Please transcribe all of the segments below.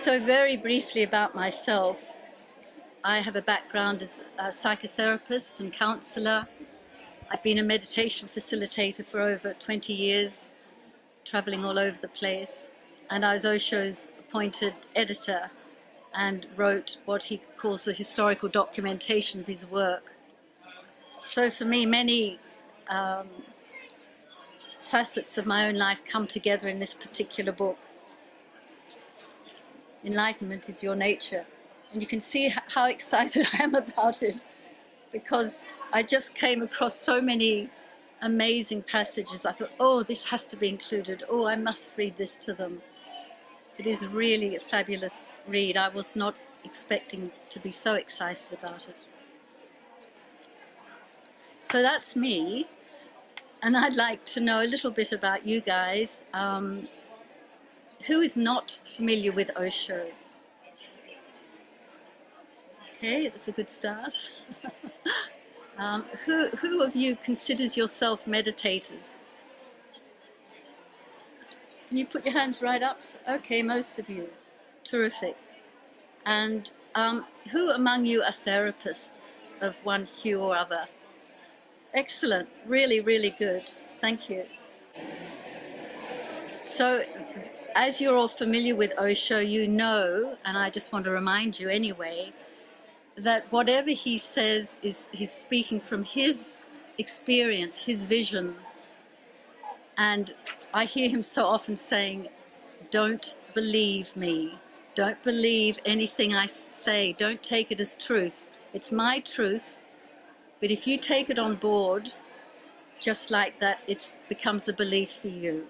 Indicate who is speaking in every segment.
Speaker 1: So very briefly about myself, I have a background as a psychotherapist and counselor. I've been a meditation facilitator for over 20 years, traveling all over the place. And I was Osho's appointed editor and wrote what he calls the historical documentation of his work. So for me, many facets of my own life come together in this particular book. Enlightenment is Your Nature. And you can see how excited I am about it, because I just came across so many amazing passages. I thought, oh, this has to be included. Oh, I must read this to them. It is really a fabulous read. I was not expecting to be so excited about it. So that's me. And I'd like to know a little bit about you guys. Who is not familiar with Osho? Okay, that's a good start. Who of you considers yourself meditators? Can you put your hands right up? Okay, most of you. Terrific. And who among you are therapists of one hue or other? Excellent. Really, really good. Thank you. So, as you're all familiar with Osho, you know, and I just want to remind you anyway, that whatever he says is he's speaking from his experience, his vision. And I hear him so often saying, don't believe me. Don't believe anything I say. Don't take it as truth. It's my truth. But if you take it on board, just like that, it becomes a belief for you.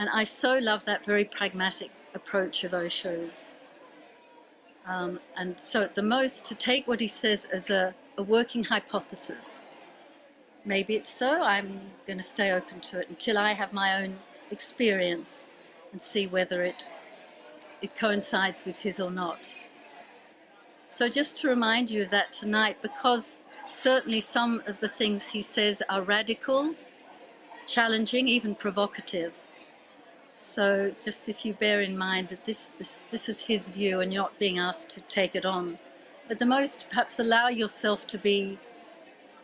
Speaker 1: And I so love that very pragmatic approach of Osho's. And so at the most, to take what he says as a working hypothesis. Maybe it's so, I'm going to stay open to it until I have my own experience and see whether it coincides with his or not. So just to remind you of that tonight, because certainly some of the things he says are radical, challenging, even provocative. So just if you bear in mind that this is his view and you're not being asked to take it on. At the most, perhaps allow yourself to be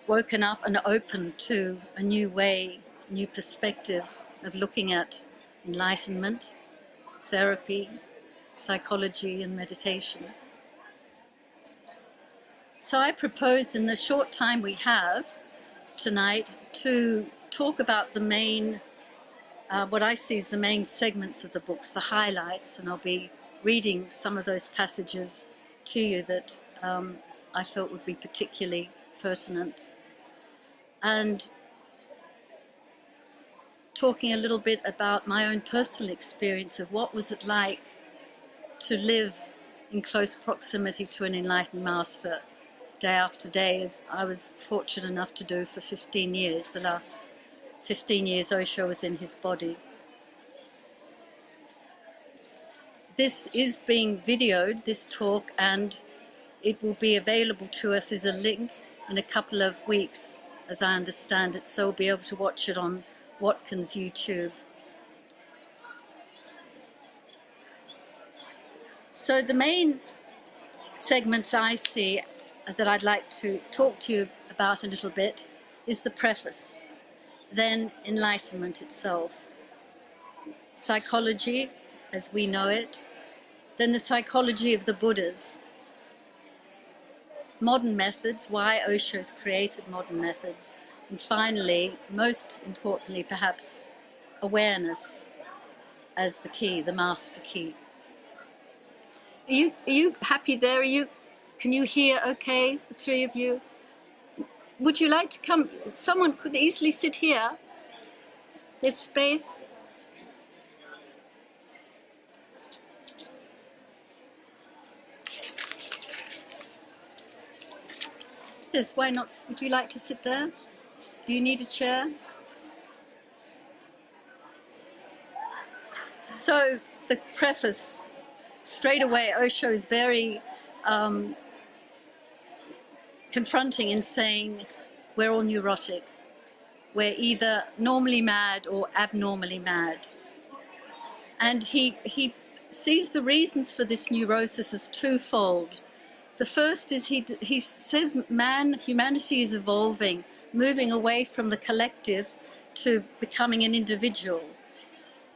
Speaker 1: woken up and open to a new way, new perspective of looking at enlightenment, therapy, psychology and meditation. So I propose in the short time we have tonight to talk about the main what I see as the main segments of the books, the highlights, and I'll be reading some of those passages to you that I felt would be particularly pertinent. And talking a little bit about my own personal experience of what was it like to live in close proximity to an enlightened master day after day, as I was fortunate enough to do for 15 years. The last 15 years Osho was in his body. This is being videoed, this talk, and it will be available to us as a link in a couple of weeks, as I understand it, so we'll be able to watch it on Watkins YouTube. So the main segments I see that I'd like to talk to you about a little bit is the preface, then enlightenment itself, psychology as we know it, then the psychology of the Buddhas, modern methods, why Osho's created modern methods, and finally, most importantly perhaps, awareness as the key, the master key. Are you happy there? Can you hear okay, the three of you? Would you like to come? Someone could easily sit here. There's space. Yes, why not? Would you like to sit there? Do you need a chair? So the preface, straight away, Osho is very confronting in saying we're all neurotic. We're either normally mad or abnormally mad. And he sees the reasons for this neurosis as twofold. The first is he says humanity is evolving, moving away from the collective to becoming an individual.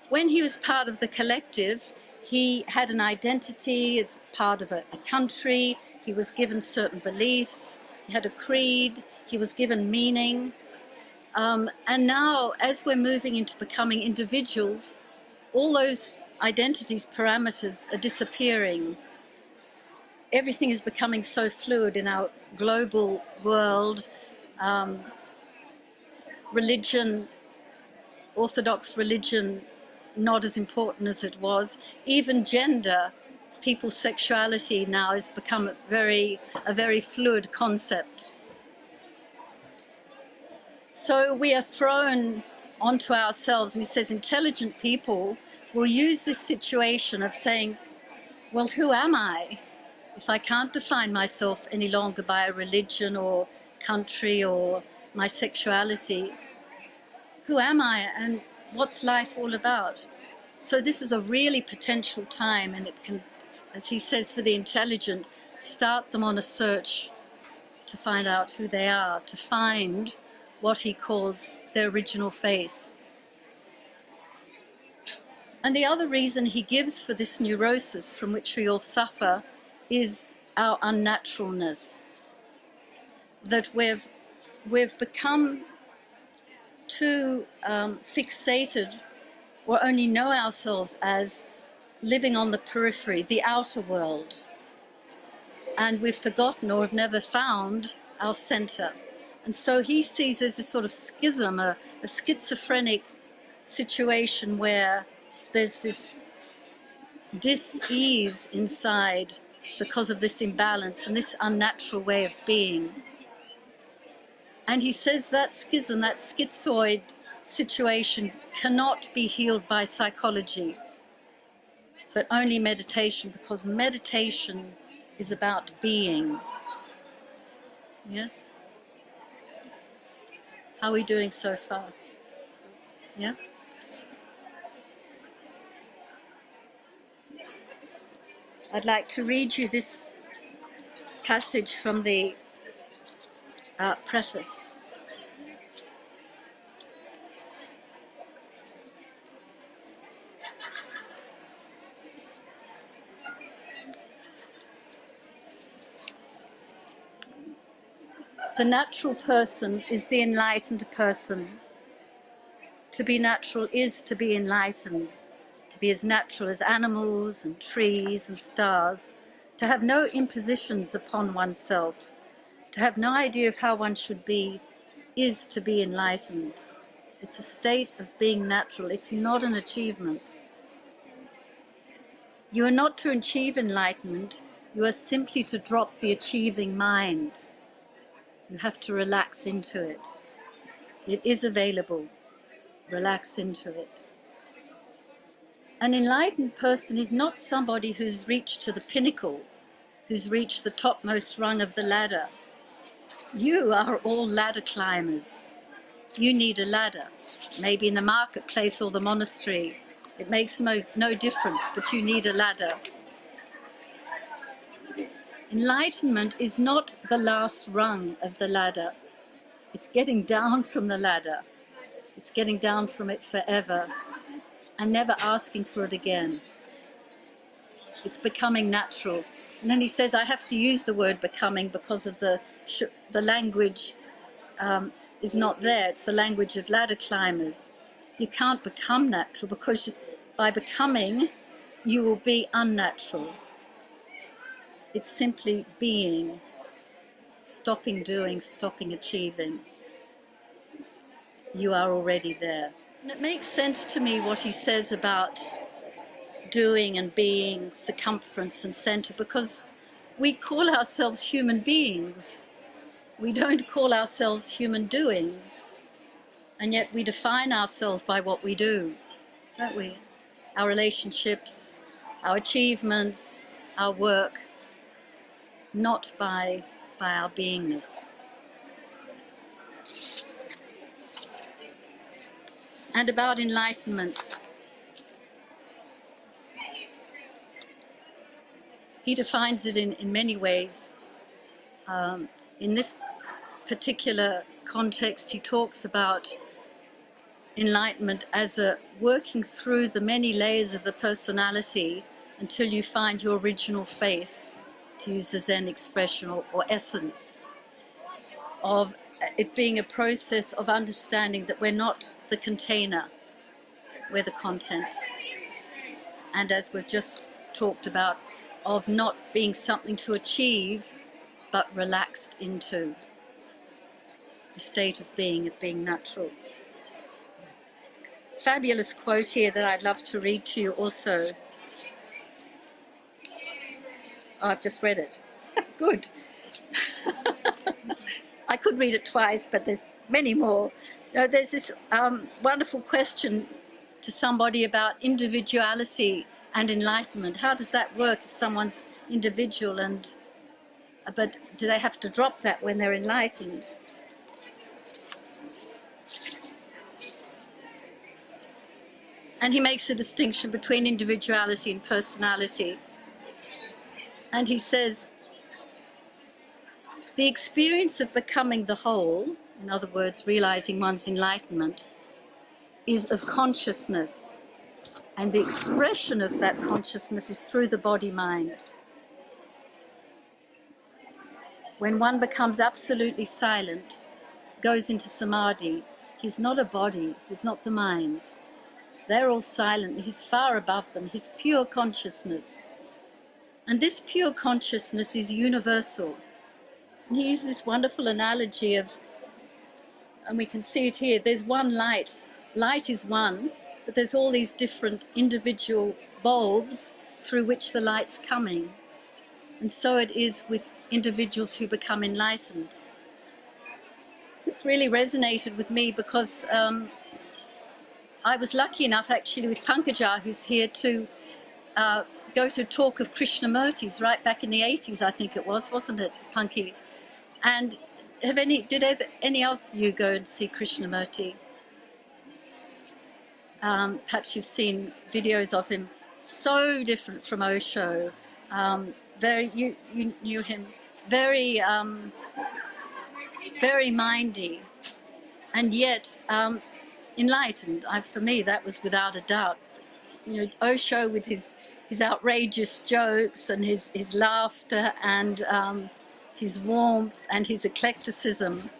Speaker 1: When he was part of the collective, he had an identity as part of a country, he was given certain beliefs, he had a creed, he was given meaning. And now, as we're moving into becoming individuals, all those identities, parameters are disappearing. Everything is becoming so fluid in our global world. Religion, orthodox religion, not as important as it was. Even gender, people's sexuality now has become a very fluid concept. So we are thrown onto ourselves, and he says intelligent people will use this situation of saying, well, who am I? If I can't define myself any longer by a religion or country or my sexuality, who am I and what's life all about? So this is a really potential time, and it can, as he says, for the intelligent, start them on a search to find out who they are, to find what he calls their original face. And the other reason he gives for this neurosis from which we all suffer is our unnaturalness, that we've become too fixated or only know ourselves as living on the periphery, the outer world, and we've forgotten or have never found our center. And so he sees there's this sort of schism, a schizophrenic situation where there's this dis-ease inside because of this imbalance and this unnatural way of being. And he says that schism, that schizoid situation, cannot be healed by psychology, but only meditation, because meditation is about being. Yes? How are we doing so far? Yeah? I'd like to read you this passage from the Preface. The natural person is the enlightened person. To be natural is to be enlightened, to be as natural as animals and trees and stars, to have no impositions upon oneself, to have no idea of how one should be, is to be enlightened. It's a state of being natural. It's not an achievement. You are not to achieve enlightenment. You are simply to drop the achieving mind. You have to relax into it. It is available. Relax into it. An enlightened person is not somebody who's reached to the pinnacle, who's reached the topmost rung of the ladder. You are all ladder climbers. You need a ladder, maybe in the marketplace or the monastery. It makes no difference, but you need a ladder. Enlightenment is not the last rung of the ladder. It's getting down from the ladder. It's getting down from it forever and never asking for it again. It's becoming natural. And then he says, I have to use the word becoming because of the language is not there. It's the language of ladder climbers. You can't become natural because by becoming, you will be unnatural. It's simply being, stopping doing, stopping achieving. You are already there. And it makes sense to me what he says about doing and being, circumference and center, because we call ourselves human beings. We don't call ourselves human doings. And yet we define ourselves by what we do, don't we? Our relationships, our achievements, our work, not by our beingness. And about enlightenment. he defines it in many ways. In this particular context, he talks about enlightenment as a working through the many layers of the personality until you find your original face, to use the Zen expression, or essence, of it being a process of understanding that we're not the container, we're the content. And as we've just talked about, of not being something to achieve, but relaxed into the state of being natural. Fabulous quote here that I'd love to read to you also. Oh, I've just read it. Good. I could read it twice, but there's many more. There's this wonderful question to somebody about individuality and enlightenment. How does that work if someone's individual but do they have to drop that when they're enlightened? And he makes a distinction between individuality and personality. And he says, the experience of becoming the whole, in other words, realizing one's enlightenment, is of consciousness. And the expression of that consciousness is through the body-mind. When one becomes absolutely silent, goes into samadhi, he's not a body, he's not the mind. They're all silent, he's far above them, he's pure consciousness. And this pure consciousness is universal. And he uses this wonderful analogy of, and we can see it here, there's one light. Light is one, but there's all these different individual bulbs through which the light's coming. And so it is with individuals who become enlightened. This really resonated with me because I was lucky enough actually with Pankaj, who's here, to go to a talk of Krishnamurti's right back in the 80s, I think it was, wasn't it, Punky? And did any of you go and see Krishnamurti? Perhaps you've seen videos of him. So different from Osho. You knew him. Very, very mindy, and yet enlightened. For me, that was without a doubt. You know, Osho with his outrageous jokes and his laughter and his warmth and his eclecticism.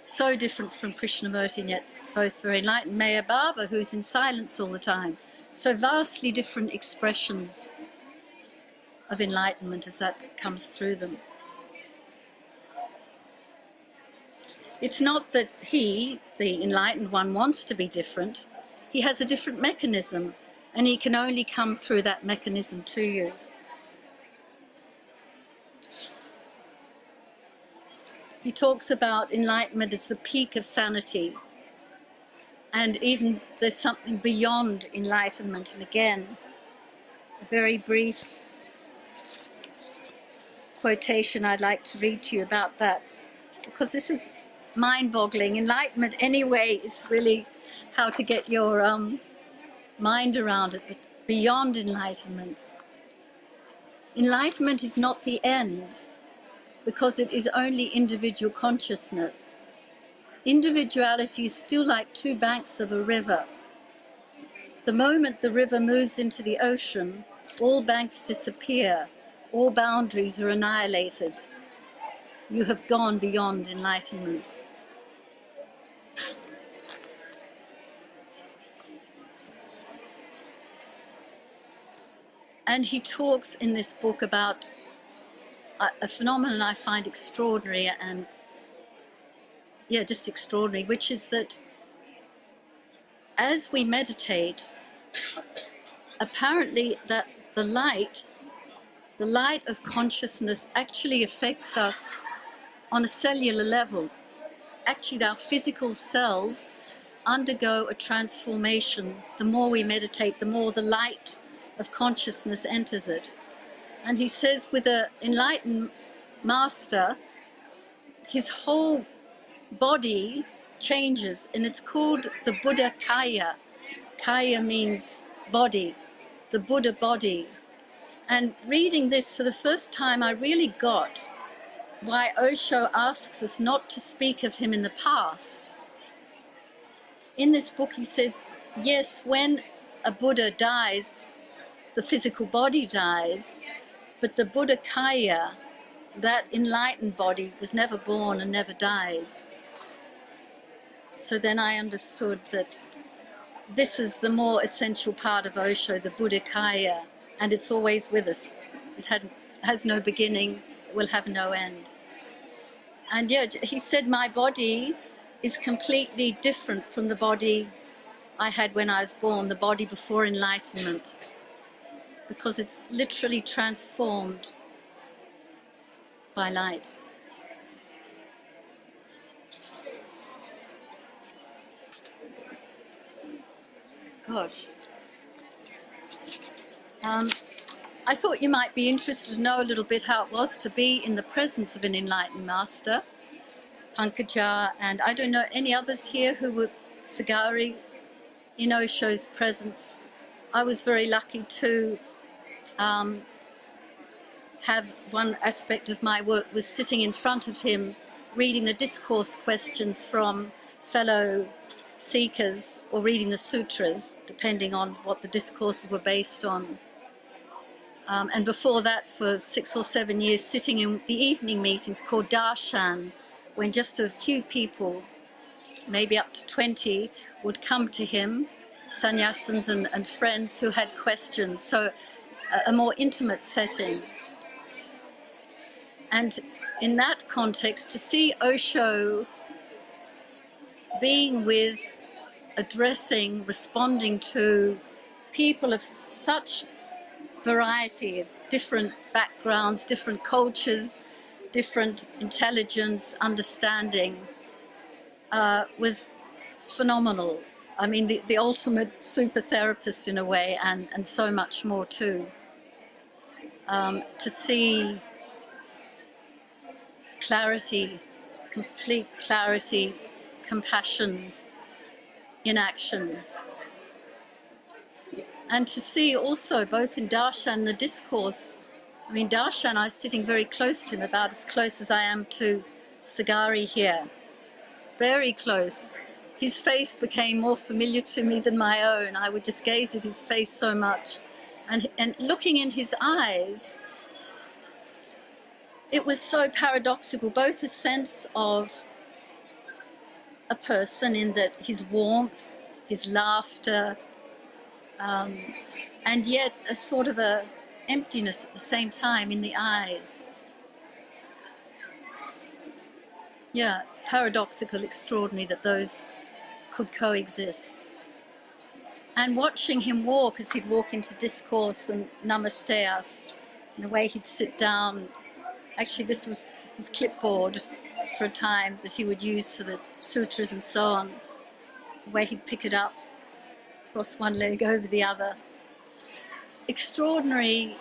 Speaker 1: So different from Krishnamurti, and yet both very enlightened. Meher Baba, who's in silence all the time. So vastly different expressions of enlightenment as that comes through them. It's not that he, the enlightened one, wants to be different. He has a different mechanism, and he can only come through that mechanism to you. He talks about enlightenment as the peak of sanity. And even there's something beyond enlightenment. And again, a very brief quotation I'd like to read to you about that, because this is mind-boggling. Enlightenment anyway is really how to get your mind around it, but beyond enlightenment. Enlightenment is not the end, because it is only individual consciousness. Individuality is still like two banks of a river. The moment the river moves into the ocean, all banks disappear, all boundaries are annihilated. You have gone beyond enlightenment. And he talks in this book about a phenomenon I find extraordinary and just extraordinary, which is that as we meditate, apparently that the light of consciousness actually affects us on a cellular level. Actually, our physical cells undergo a transformation. The more we meditate, the more the light of consciousness enters it. And he says with an enlightened master, his whole body changes, and it's called the Buddha Kaya. Kaya means body. the Buddha body. And reading this for the first time, I really got why Osho asks us not to speak of him in the past. In this book, he says, yes, when a Buddha dies, the physical body dies, but the Buddha Kaya, that enlightened body, was never born and never dies. So then I understood that this is the more essential part of Osho, the Buddha Kaya, and it's always with us. It has no beginning, it will have no end. And yeah, he said my body is completely different from the body I had when I was born, the body before enlightenment, because it's literally transformed by light. Gosh. I thought you might be interested to know a little bit how it was to be in the presence of an enlightened master, Pankaja, and I don't know any others here who were Sagari in Osho's presence. I was very lucky to have one aspect of my work was sitting in front of him, reading the discourse questions from fellow seekers, or reading the sutras, depending on what the discourses were based on. And before that, for 6 or 7 years, sitting in the evening meetings called darshan, when just a few people, maybe up to 20, would come to him, sannyasins and friends who had questions. So a more intimate setting. And in that context, to see Osho being with, addressing, responding to people of such variety, of different backgrounds, different cultures, different intelligence, understanding, was phenomenal. I mean, the ultimate super therapist in a way, and so much more too. To see clarity, complete clarity, compassion in action. And to see also, both in darshan and the discourse, I mean, darshan, I was sitting very close to him, about as close as I am to Sagari here. Very close. His face became more familiar to me than my own. I would just gaze at his face so much. And looking in his eyes, it was so paradoxical, both a sense of a person in that his warmth, his laughter, and yet a sort of a emptiness at the same time in the eyes. Yeah, paradoxical, extraordinary that those could coexist. And watching him walk, as he'd walk into discourse and namaste us, and the way he'd sit down. Actually, this was his clipboard for a time that he would use for the sutras and so on. The way he'd pick it up, cross one leg over the other. Extraordinary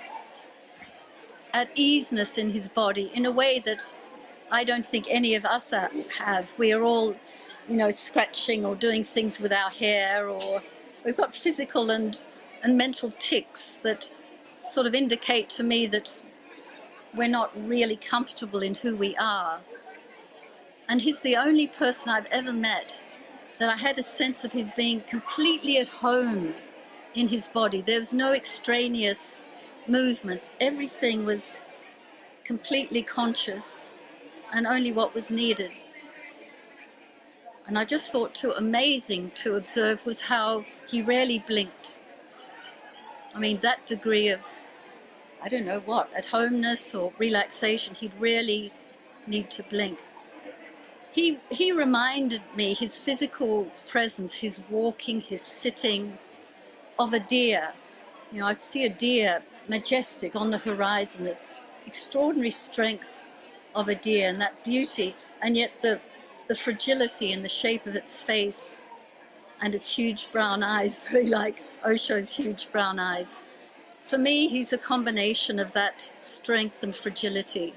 Speaker 1: at easeness in his body in a way that I don't think any of us have. We are all, scratching or doing things with our hair, or we've got physical and mental tics that sort of indicate to me that we're not really comfortable in who we are. And he's the only person I've ever met that I had a sense of him being completely at home in his body. There was no extraneous movements. Everything was completely conscious and only what was needed. And I just thought too amazing to observe was how he rarely blinked. I mean, that degree of, I don't know what, at homeness or relaxation, he'd rarely need to blink. He reminded me, his physical presence, his walking, his sitting, of a deer. I'd see a deer majestic on the horizon, the extraordinary strength of a deer and that beauty, and yet the fragility and the shape of its face and its huge brown eyes, very like Osho's huge brown eyes. For me, he's a combination of that strength and fragility.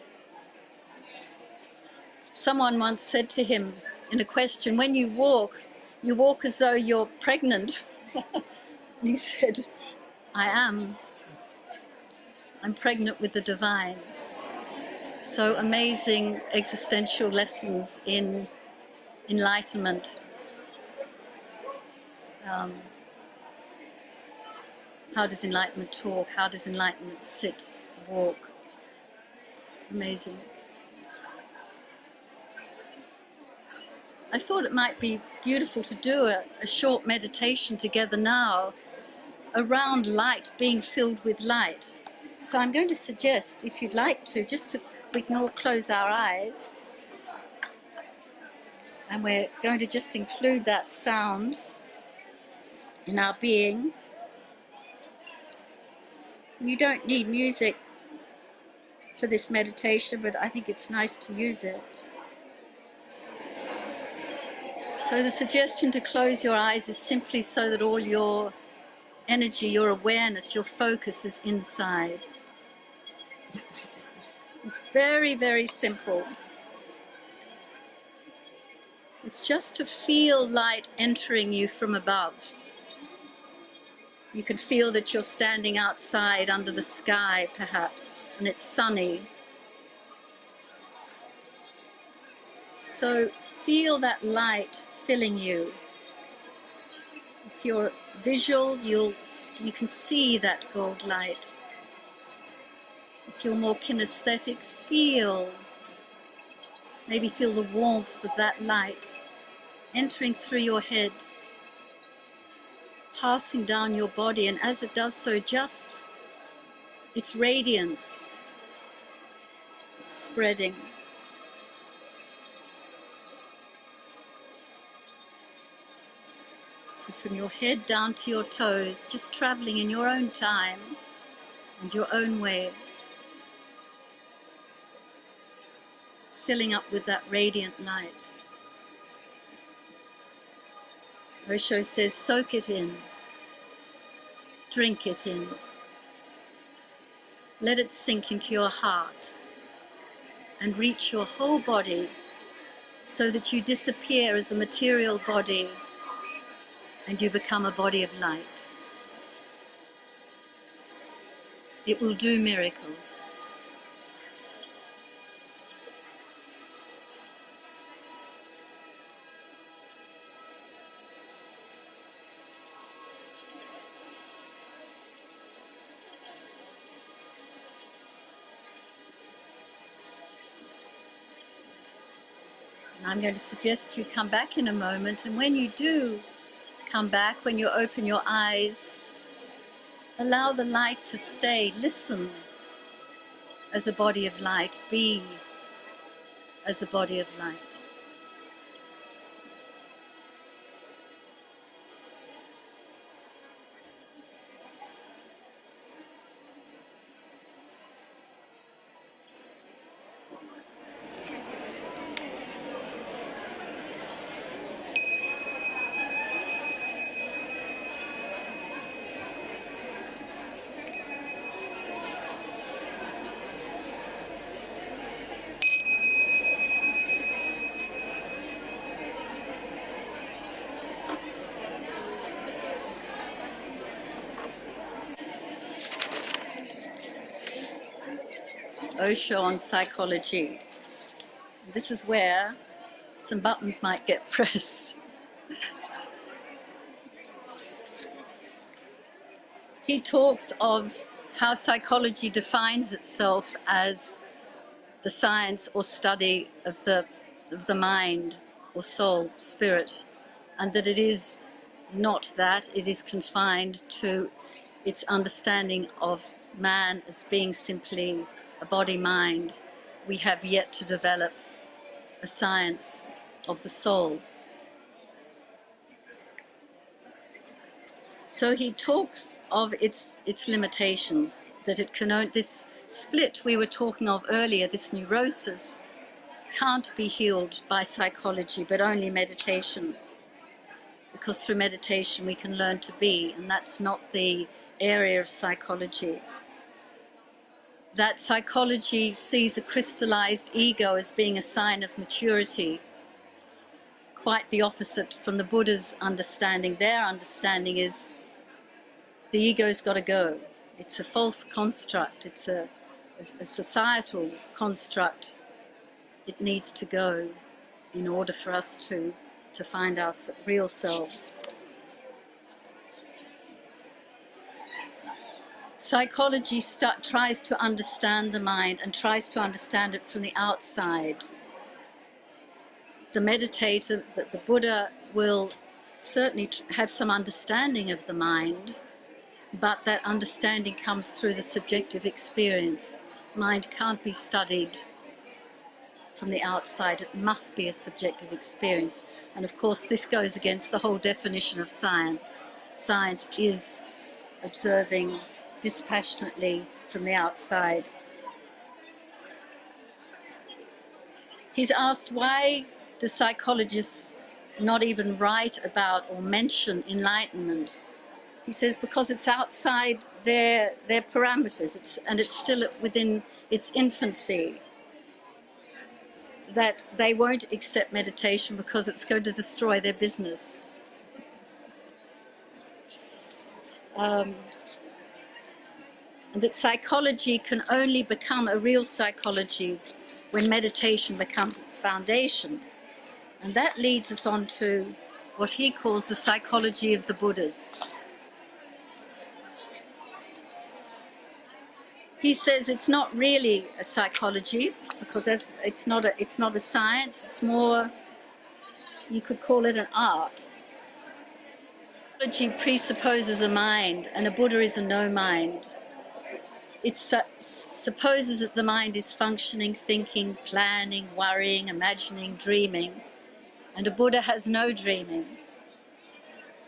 Speaker 1: Someone once said to him in a question, when you walk as though you're pregnant. And he said, I'm pregnant with the divine. So amazing existential lessons in enlightenment. How does enlightenment talk? How does enlightenment sit, walk? Amazing. I thought it might be beautiful to do a short meditation together now around light, being filled with light. So I'm going to suggest, if you'd like to, we can all close our eyes, and we're going to just include that sound in our being. You don't need music for this meditation, but I think it's nice to use it. So the suggestion to close your eyes is simply so that all your energy, your awareness, your focus is inside. It's very, very simple. It's just to feel light entering you from above. You can feel that you're standing outside under the sky, perhaps, and it's sunny. So feel that light filling you. If you're visual, you can see that gold light. If you're more kinesthetic, maybe feel the warmth of that light entering through your head, passing down your body, and as it does so, just its radiance spreading. So from your head down to your toes, just traveling in your own time and your own way, filling up with that radiant light. Osho says, soak it in, drink it in, let it sink into your heart and reach your whole body so that you disappear as a material body and you become a body of light. It will do miracles. And I'm going to suggest you come back in a moment, and when you do come back, when you open your eyes, allow the light to stay. Listen as a body of light. Be as a body of light. Osho on psychology. This is where some buttons might get pressed. He talks of how psychology defines itself as the science or study of the mind or soul, spirit, and that it is not that. It is confined to its understanding of man as being simply a body-mind. We have yet to develop a science of the soul. So he talks of its limitations, that it can only, this split we were talking of earlier, this neurosis, can't be healed by psychology, but only meditation. Because through meditation we can learn to be, and that's not the area of psychology. That psychology sees a crystallized ego as being a sign of maturity. Quite the opposite from the Buddha's understanding. Their understanding is the ego's got to go. It's a false construct. It's a societal construct. It needs to go in order for us to find our real selves. Psychology tries to understand the mind and tries to understand it from the outside. The meditator, the Buddha, will certainly have some understanding of the mind, but that understanding comes through the subjective experience. Mind can't be studied from the outside. It must be a subjective experience. And of course, this goes against the whole definition of science. Science is observing dispassionately from the outside. He's asked, why do psychologists not even write about or mention enlightenment? He says, because it's outside their parameters, and it's still within its infancy, that they won't accept meditation because it's going to destroy their business. And that psychology can only become a real psychology when meditation becomes its foundation. And that leads us on to what he calls the psychology of the Buddhas. He says it's not really a psychology because it's not a science. It's more, you could call it an art. Psychology presupposes a mind, and a Buddha is a no mind. It supposes that the mind is functioning, thinking, planning, worrying, imagining, dreaming. And a Buddha has no dreaming,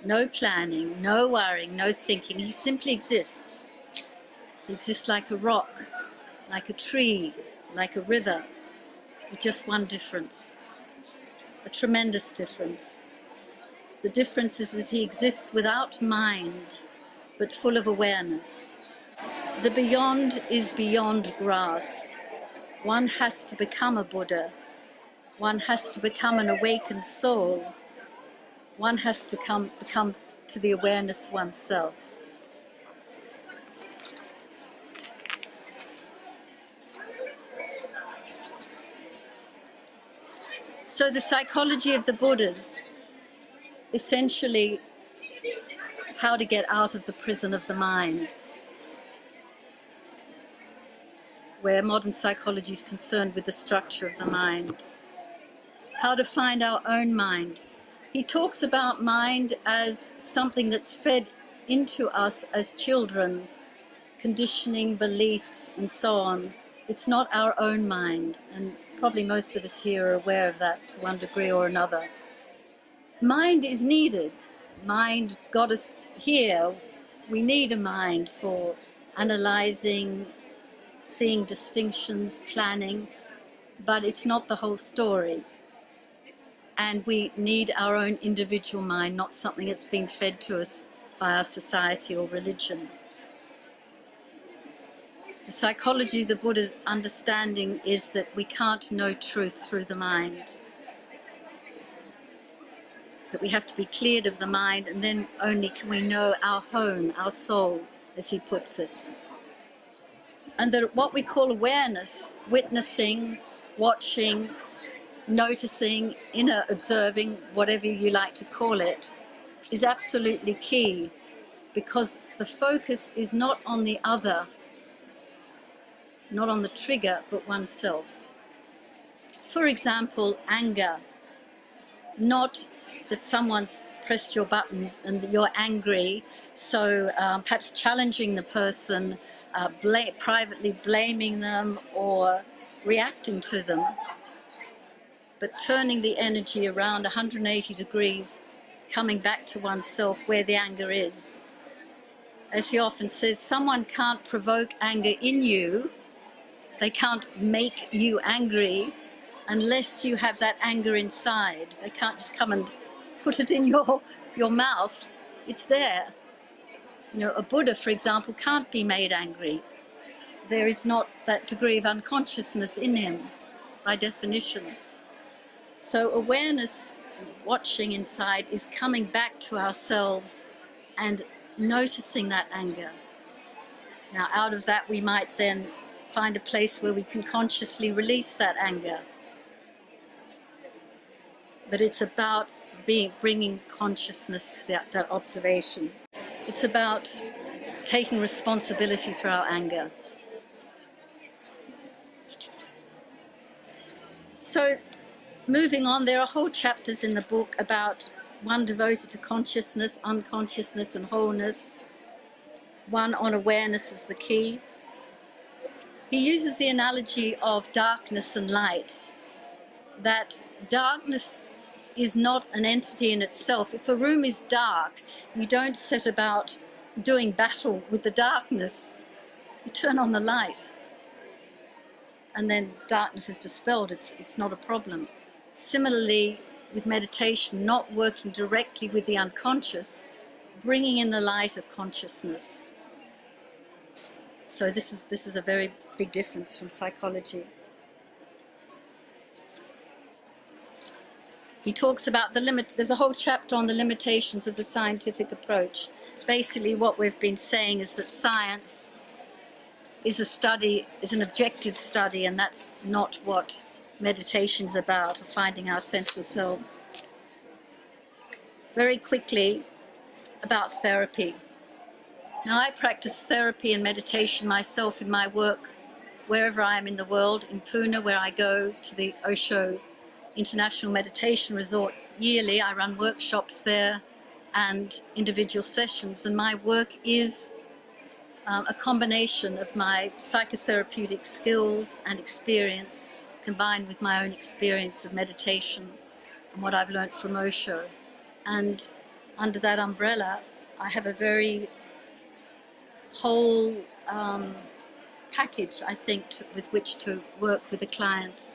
Speaker 1: no planning, no worrying, no thinking. He simply exists. He exists like a rock, like a tree, like a river, with just one difference, a tremendous difference. The difference is that he exists without mind, but full of awareness. The beyond is beyond grasp. One has to become a Buddha. One has to become an awakened soul. One has to come to the awareness oneself. So the psychology of the Buddhas, essentially how to get out of the prison of the mind, where modern psychology is concerned with the structure of the mind. How to find our own mind. He talks about mind as something that's fed into us as children, conditioning, beliefs, and so on. It's not our own mind, and probably most of us here are aware of that to one degree or another. Mind is needed. Mind got us here. We need a mind for analyzing, seeing distinctions, planning, but it's not the whole story. And we need our own individual mind, not something that's been fed to us by our society or religion. The psychology of the Buddha's understanding is that we can't know truth through the mind. That we have to be cleared of the mind, and then only can we know our home, our soul, as he puts it. And that what we call awareness, witnessing, watching, noticing, inner observing, whatever you like to call it, is absolutely key, because the focus is not on the other, not on the trigger, but oneself. For example, anger. Not that someone's pressed your button and that you're angry, so perhaps challenging the person, privately blaming them or reacting to them, but turning the energy around 180 degrees, coming back to oneself where the anger is. As he often says, someone can't provoke anger in you, they can't make you angry unless you have that anger inside. They can't just come and put it in your mouth. It's there. You know, a Buddha, for example, can't be made angry. There is not that degree of unconsciousness in him, by definition. So awareness, watching inside, is coming back to ourselves and noticing that anger. Now, out of that, we might then find a place where we can consciously release that anger. But it's about bringing consciousness to that observation. It's about taking responsibility for our anger. So, moving on, there are whole chapters in the book about one devoted to consciousness, unconsciousness, and wholeness. One on awareness is the key. He uses the analogy of darkness and light, that darkness is not an entity in itself. If a room is dark, you don't set about doing battle with the darkness. You turn on the light, and then darkness is dispelled. It's not a problem. Similarly, with meditation, not working directly with the unconscious, bringing in the light of consciousness. So this is a very big difference from psychology. He talks about there's a whole chapter on the limitations of the scientific approach. Basically, what we've been saying is that science is an objective study, and that's not what meditation is about, or finding our central selves. Very quickly, about therapy. Now, I practice therapy and meditation myself in my work wherever I am in the world. In Pune, where I go to the Osho International Meditation Resort yearly, I run workshops there and individual sessions, and my work is a combination of my psychotherapeutic skills and experience combined with my own experience of meditation and what I've learned from Osho. And under that umbrella, I have a very whole package, I think, with which to work with a client.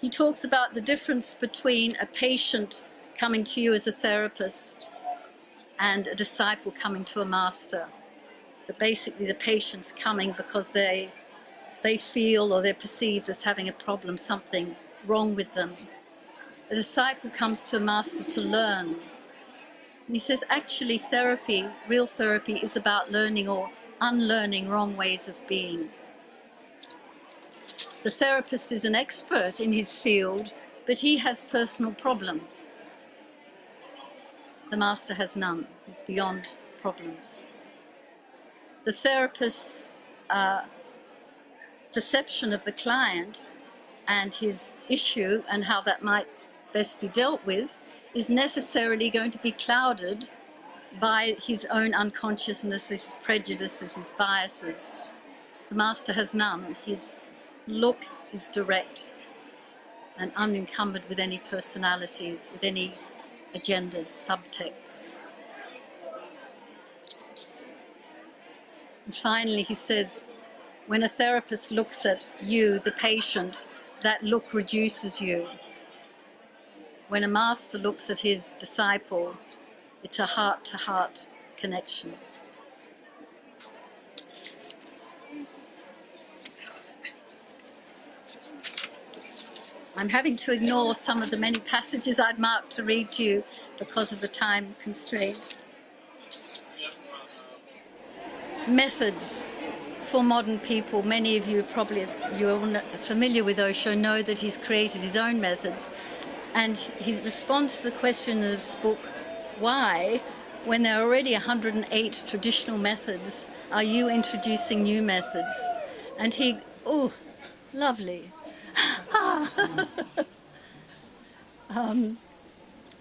Speaker 1: He talks about the difference between a patient coming to you as a therapist and a disciple coming to a master. That basically the patient's coming because they feel or they're perceived as having a problem, something wrong with them. The disciple comes to a master to learn. And he says, actually, therapy, real therapy, is about learning or unlearning wrong ways of being. The therapist is an expert in his field, but he has personal problems. The master has none. He's beyond problems. The therapist's perception of the client and his issue and how that might best be dealt with is necessarily going to be clouded by his own unconsciousness, his prejudices, his biases. The master has none. His look is direct and unencumbered with any personality, with any agendas, subtexts. And finally, he says, when a therapist looks at you, the patient, that look reduces you. When a master looks at his disciple, it's a heart-to-heart connection. I'm having to ignore some of the many passages I'd marked to read to you because of the time constraint. Methods for modern people. Many of you probably, you're familiar with Osho, know that he's created his own methods. And he responds to the question in this book, why, when there are already 108 traditional methods, are you introducing new methods? And he, oh, lovely.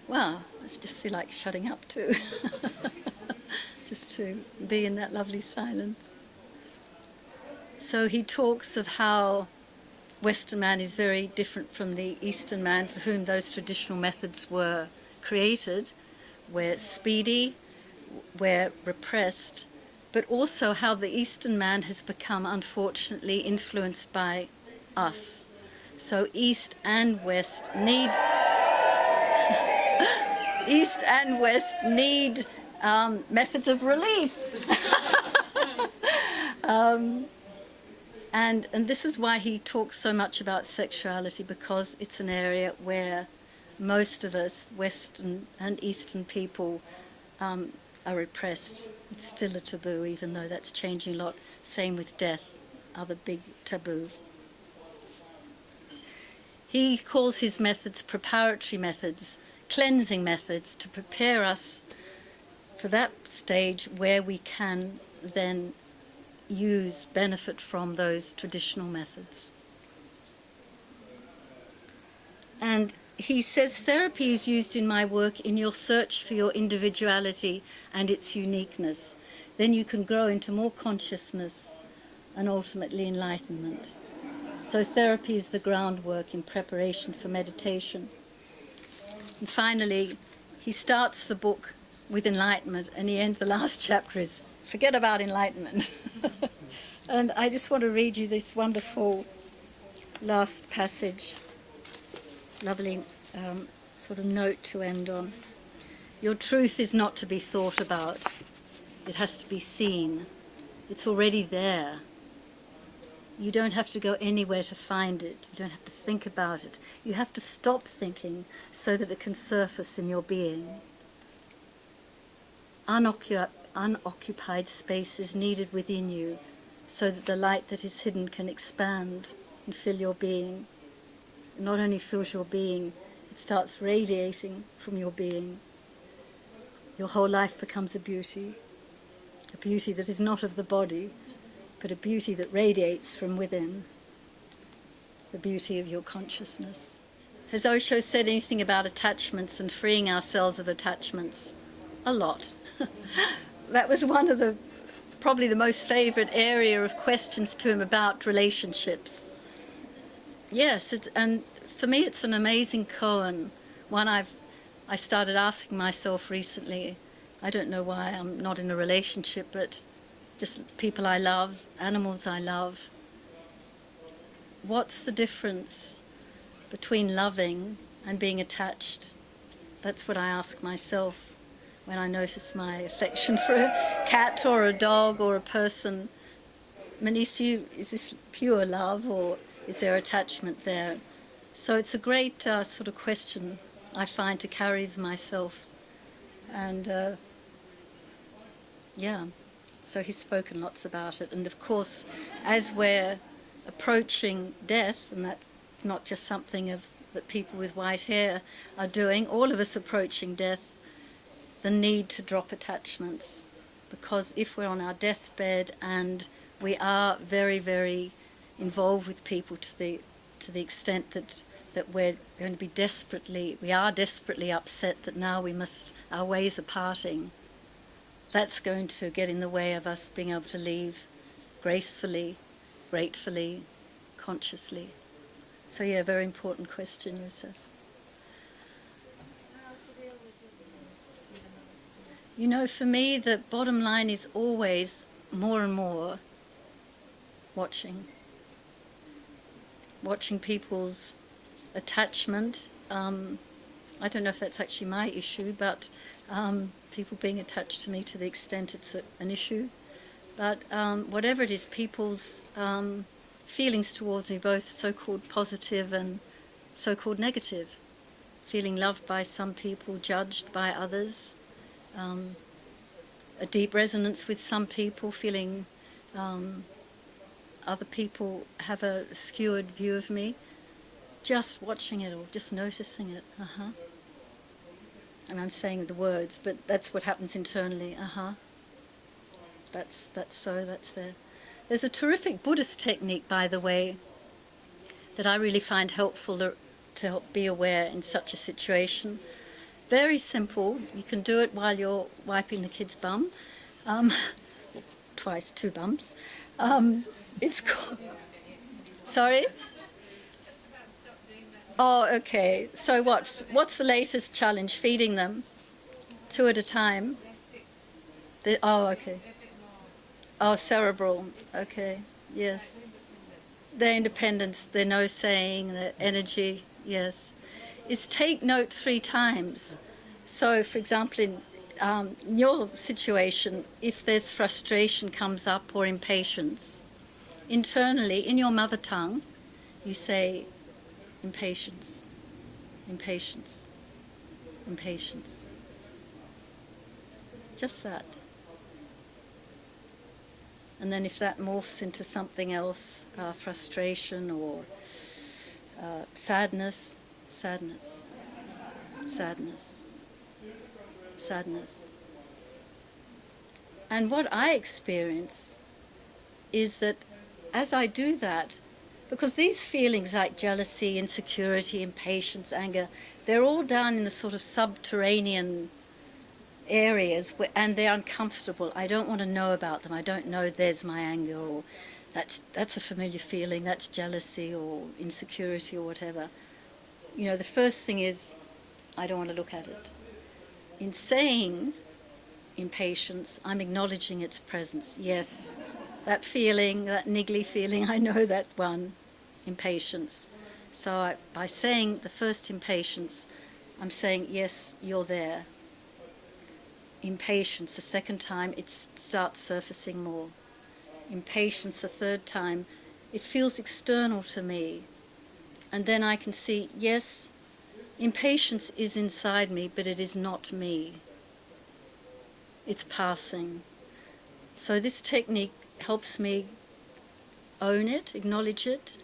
Speaker 1: Well, I just feel like shutting up too. Just to be in that lovely silence. So he talks of how Western man is very different from the Eastern man for whom those traditional methods were created. We're speedy, we're repressed, but also how the Eastern man has become, unfortunately, influenced by us. So East and West need methods of release. And this is why he talks so much about sexuality, because it's an area where most of us, Western and Eastern people, are repressed. It's still a taboo, even though that's changing a lot. Same with death, other big taboo. He calls his methods preparatory methods, cleansing methods, to prepare us for that stage where we can then benefit from those traditional methods. And he says, therapy is used in my work in your search for your individuality and its uniqueness. Then you can grow into more consciousness and ultimately enlightenment. So therapy is the groundwork in preparation for meditation. And finally, he starts the book with enlightenment, and he ends the last chapter is, forget about enlightenment. And I just want to read you this wonderful last passage. Lovely sort of note to end on. Your truth is not to be thought about. It has to be seen. It's already there. You don't have to go anywhere to find it. You don't have to think about it. You have to stop thinking so that it can surface in your being. Unoccupied space is needed within you so that the light that is hidden can expand and fill your being. It not only fills your being, it starts radiating from your being. Your whole life becomes a beauty that is not of the body, but a beauty that radiates from within, the beauty of your consciousness. Has Osho said anything about attachments and freeing ourselves of attachments? A lot. That was one of the, probably the most favourite area of questions to him about relationships. Yes, and for me it's an amazing koan, one I started asking myself recently. I don't know why I'm not in a relationship, but just people I love, animals I love. What's the difference between loving and being attached? That's what I ask myself when I notice my affection for a cat or a dog or a person. Maneesha, is this pure love or is there attachment there? So it's a great sort of question I find to carry with myself. And yeah, so he's spoken lots about it. And of course, as we're approaching death, and that's not just something that people with white hair are doing, all of us approaching death, the need to drop attachments. Because if we're on our deathbed and we are very, very involved with people to the extent that we're going to be we are desperately upset that now our ways are parting, that's going to get in the way of us being able to leave gracefully, gratefully, consciously. So yeah, very important question, Yusuf.
Speaker 2: How to deal with it, even though what to do?
Speaker 1: You know, for me, the bottom line is always more and more watching people's attachment. I don't know if that's actually my issue, but people being attached to me to the extent it's an issue. But whatever it is, people's feelings towards me, both so-called positive and so-called negative. Feeling loved by some people, judged by others. A deep resonance with some people, feeling other people have a skewed view of me. Just watching it or just noticing it. And I'm saying the words, but that's what happens internally. That's there. There's a terrific Buddhist technique, by the way, that I really find helpful to help be aware in such a situation. Very simple. You can do it while you're wiping the kid's bum. Twice, 2 bums. It's called... Sorry? Oh, okay. So what's the latest challenge? Feeding them 2 at a time? Oh, okay. Oh, cerebral. Okay. Yes. Their independence, their no saying, their energy. Yes. Is take note 3 times. So, for example, in your situation, if there's frustration comes up or impatience, internally, in your mother tongue, you say, impatience, impatience, impatience. just that. And then if that morphs into something else, frustration or sadness, sadness, sadness, sadness. And what I experience is that as I do that, because these feelings like jealousy, insecurity, impatience, anger, they're all down in the sort of subterranean areas and they're uncomfortable. I don't want to know about them. I don't know there's my anger, or that's a familiar feeling, that's jealousy or insecurity or whatever. You know, the first thing is I don't want to look at it. In saying impatience, I'm acknowledging its presence. Yes, that feeling, that niggly feeling, I know that one, impatience. So by saying the first impatience, I'm saying, yes, you're there. Impatience, the second time, it starts surfacing more. Impatience, the third time, it feels external to me. And then I can see, yes, impatience is inside me, but it is not me. It's passing. So this technique helps me own it, acknowledge it,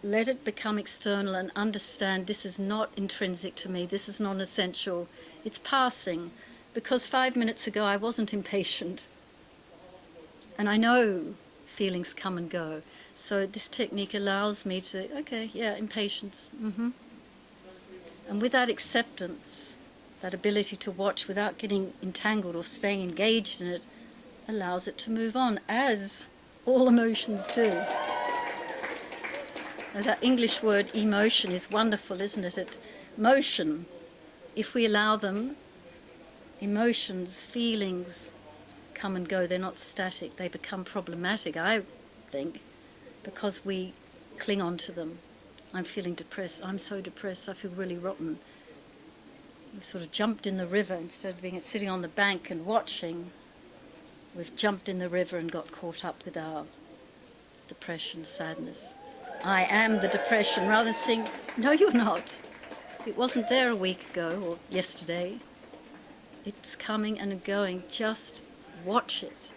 Speaker 1: let it become external and understand this is not intrinsic to me, this is non-essential, it's passing. Because 5 minutes ago I wasn't impatient. And I know feelings come and go. So this technique allows me to, okay, yeah, impatience. And with that acceptance, that ability to watch without getting entangled or staying engaged in it, allows it to move on, as all emotions do. Now, that English word emotion is wonderful, isn't it? Motion. If we allow them, emotions, feelings come and go. They're not static. They become problematic, I think, because we cling on to them. I'm feeling depressed. I'm so depressed. I feel really rotten. We sort of jumped in the river instead of being sitting on the bank and watching. We've jumped in the river and got caught up with our depression, sadness. I am the depression, rather than saying, no, you're not. It wasn't there a week ago or yesterday. It's coming and going. Just watch it.